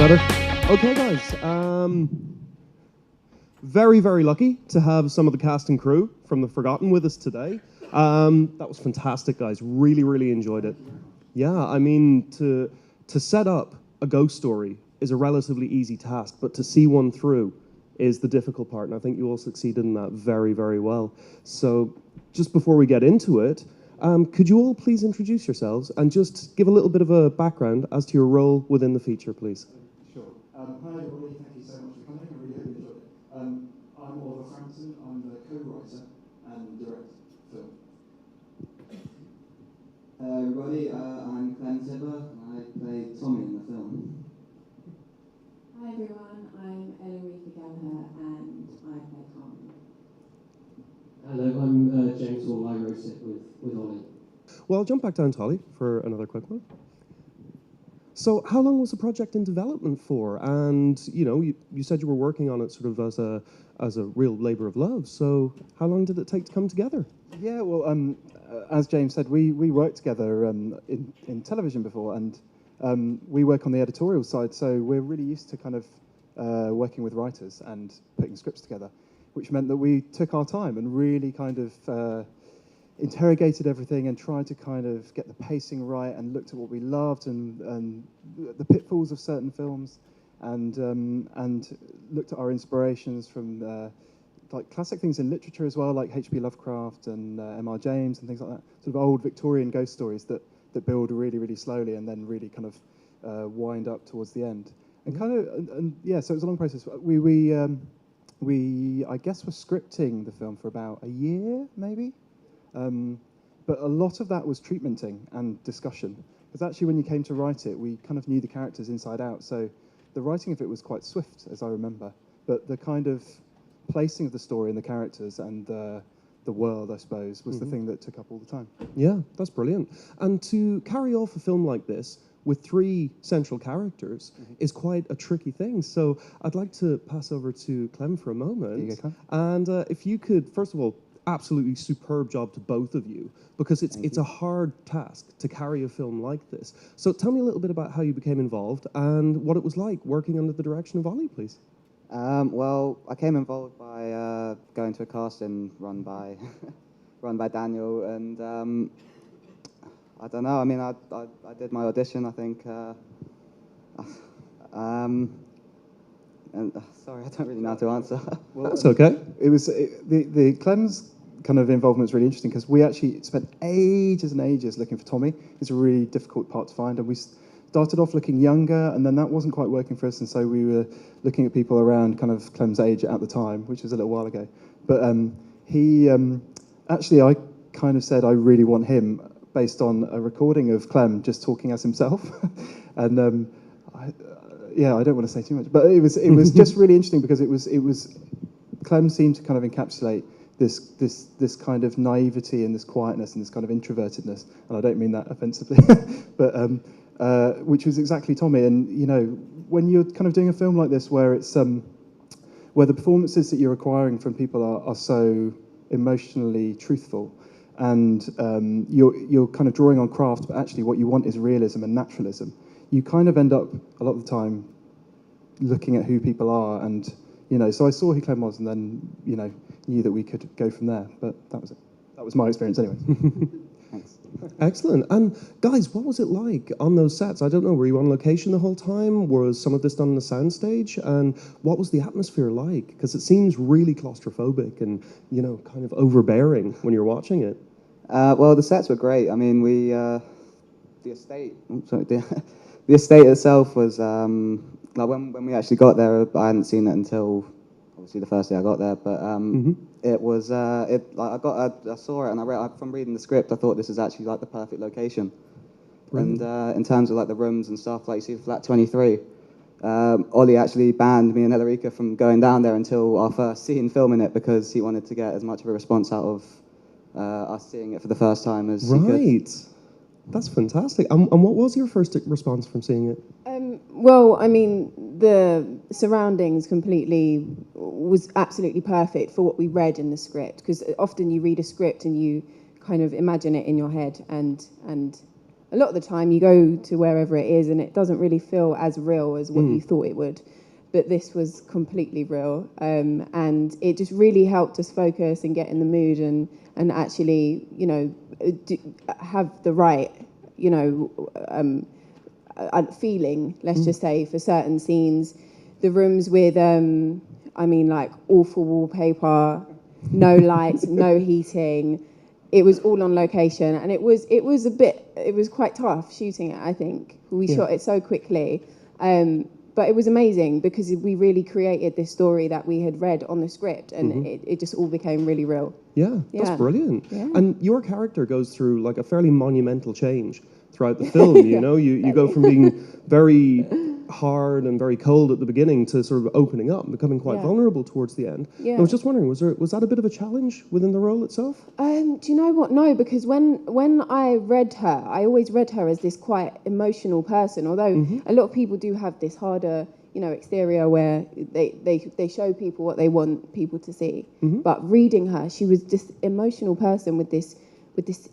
Better? Okay, guys. Very, very lucky to have some of the cast and crew from The Forgotten with us today. That was fantastic, guys. Really, really enjoyed it. Yeah, I mean, to set up a ghost story is a relatively easy task, but to see one through is the difficult part, and I think you all succeeded in that very, very well. So just before we get into it, could you all please introduce yourselves and just give a little bit of a background as to your role within the feature, please? Sure. Hi everybody, thank you so much for coming. I really hope you enjoyed it. I'm Oliver Frampton, I'm the co-writer and director of the film. Hello everybody, I'm Clem Tibber, and I play Tommy in the film. Hi everyone, I'm Elarica Gallacher and I play Tommy. Hello, I'm James Hall. I wrote it with Ollie. Well, I'll jump back down to Ollie for another quick one. So how long was the project in development for? And, you know, you said you were working on it sort of as a real labour of love. So how long did it take to come together? Yeah, well, as James said, we worked together in television before, and we work on the editorial side, so we're really used to kind of working with writers and putting scripts together, which meant that we took our time and really kind of interrogated everything and tried to kind of get the pacing right and looked at what we loved and the pitfalls of certain films and looked at our inspirations from like classic things in literature as well, like H.P. Lovecraft and M.R. James and things like that, sort of old Victorian ghost stories that build really, really slowly and then really kind of wind up towards the end. And kind of, and yeah, so it was a long process. We I guess, were scripting the film for about a year, maybe. But a lot of that was treatmenting and discussion. Because actually when you came to write it, we kind of knew the characters inside out. So the writing of it was quite swift, as I remember. But the kind of placing of the story and the characters and the world, I suppose, was the thing that took up all the time. Yeah, that's brilliant. And to carry off a film like this with 3 central characters is quite a tricky thing. So I'd like to pass over to Clem for a moment. There you go, Clem. And if you could, first of all, absolutely superb job to both of you, because it's a hard task to carry a film like this. So tell me a little bit about how you became involved and what it was like working under the direction of Ollie, please. Well, I came involved by going to a casting run by run by Daniel, and I don't know. I mean, I did my audition, I think. And sorry, I don't really know how to answer. Well, that's okay. It was the Clem's kind of involvement was really interesting because we actually spent ages and ages looking for Tommy. It's a really difficult part to find, and we started off looking younger, and then that wasn't quite working for us, and so we were looking at people around kind of Clem's age at the time, which was a little while ago. But he actually, I kind of said I really want him based on a recording of Clem just talking as himself, and yeah, I don't want to say too much, but it was just really interesting because it was Clem seemed to kind of encapsulate this kind of naivety and this quietness and this kind of introvertedness, and I don't mean that offensively, but which was exactly Tommy. And you know, when you're kind of doing a film like this where it's where the performances that you're acquiring from people are so emotionally truthful, and you're kind of drawing on craft, but actually what you want is realism and naturalism. You kind of end up a lot of the time looking at who people are, and you know, so I saw who Clem was, and then you know, knew that we could go from there. But that was it. That was my experience anyway. Thanks. Excellent. And guys, what was it like on those sets? I don't know, were you on location the whole time? Was some of this done on the soundstage? And what was the atmosphere like? Because it seems really claustrophobic and, you know, kind of overbearing when you're watching it. Well, the sets were great. I mean, the estate itself was like when we actually got there. I hadn't seen it until obviously the first day I got there, but it was like I saw it, and from reading the script, I thought this is actually like the perfect location. Brilliant. And in terms of like the rooms and stuff, like you see flat 23, Ollie actually banned me and Elarica from going down there until our first scene filming it because he wanted to get as much of a response out of us seeing it for the first time as he could. Right. That's fantastic. And what was your first response from seeing it? Well, I mean, the surroundings completely was absolutely perfect for what we read in the script, because often you read a script and you kind of imagine it in your head, and a lot of the time you go to wherever it is and it doesn't really feel as real as what you thought it would. But this was completely real, and it just really helped us focus and get in the mood and actually, have the right, feeling, let's just say, for certain scenes. The rooms with, awful wallpaper, no lights, no heating. It was all on location, and it was quite tough shooting it, I think. We shot it so quickly. But it was amazing because we really created this story that we had read on the script, and it just all became really real. Yeah, that's brilliant. Yeah. And your character goes through like a fairly monumental change throughout the film. You go from being very hard and very cold at the beginning to sort of opening up and becoming quite vulnerable towards the end. Yeah. I was just wondering, was that a bit of a challenge within the role itself? Do you know what? No, because when I read her, I always read her as this quite emotional person, although a lot of people do have this harder, exterior where they show people what they want people to see. But reading her, she was this emotional person with this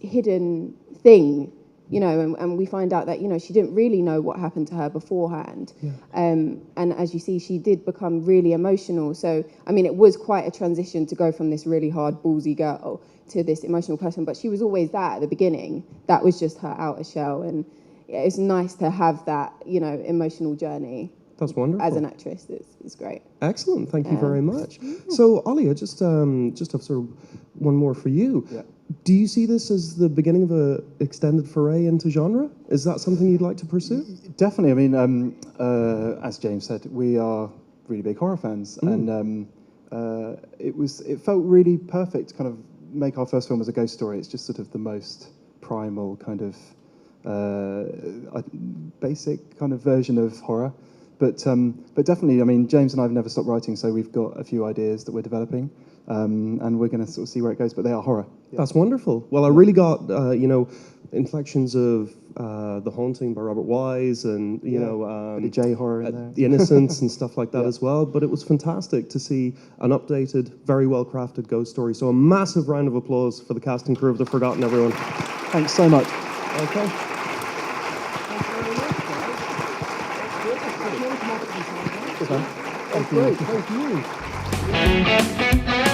hidden thing, and we find out that, she didn't really know what happened to her beforehand. Yeah. And as you see, she did become really emotional. So, it was quite a transition to go from this really hard, ballsy girl to this emotional person, but she was always that at the beginning. That was just her outer shell, and it's nice to have that, emotional journey. That's wonderful. As an actress, it's great. Excellent, thank you very much. So, Ollie, I just have sort of one more for you. Yeah. Do you see this as the beginning of an extended foray into genre? Is that something you'd like to pursue? Definitely. As James said, we are really big horror fans, and it felt really perfect to kind of make our first film as a ghost story. It's just sort of the most primal kind of basic kind of version of horror. But definitely, James and I have never stopped writing, so we've got a few ideas that we're developing, and we're going to sort of see where it goes. But they are horror. Yeah. That's wonderful. Well, I really got inflections of The Haunting by Robert Wise, and the J horror in there. The Innocents and stuff like that as well. But it was fantastic to see an updated, very well crafted ghost story. So a massive round of applause for the cast and crew of The Forgotten, everyone. Thanks so much. Okay. Thank you. Thank you.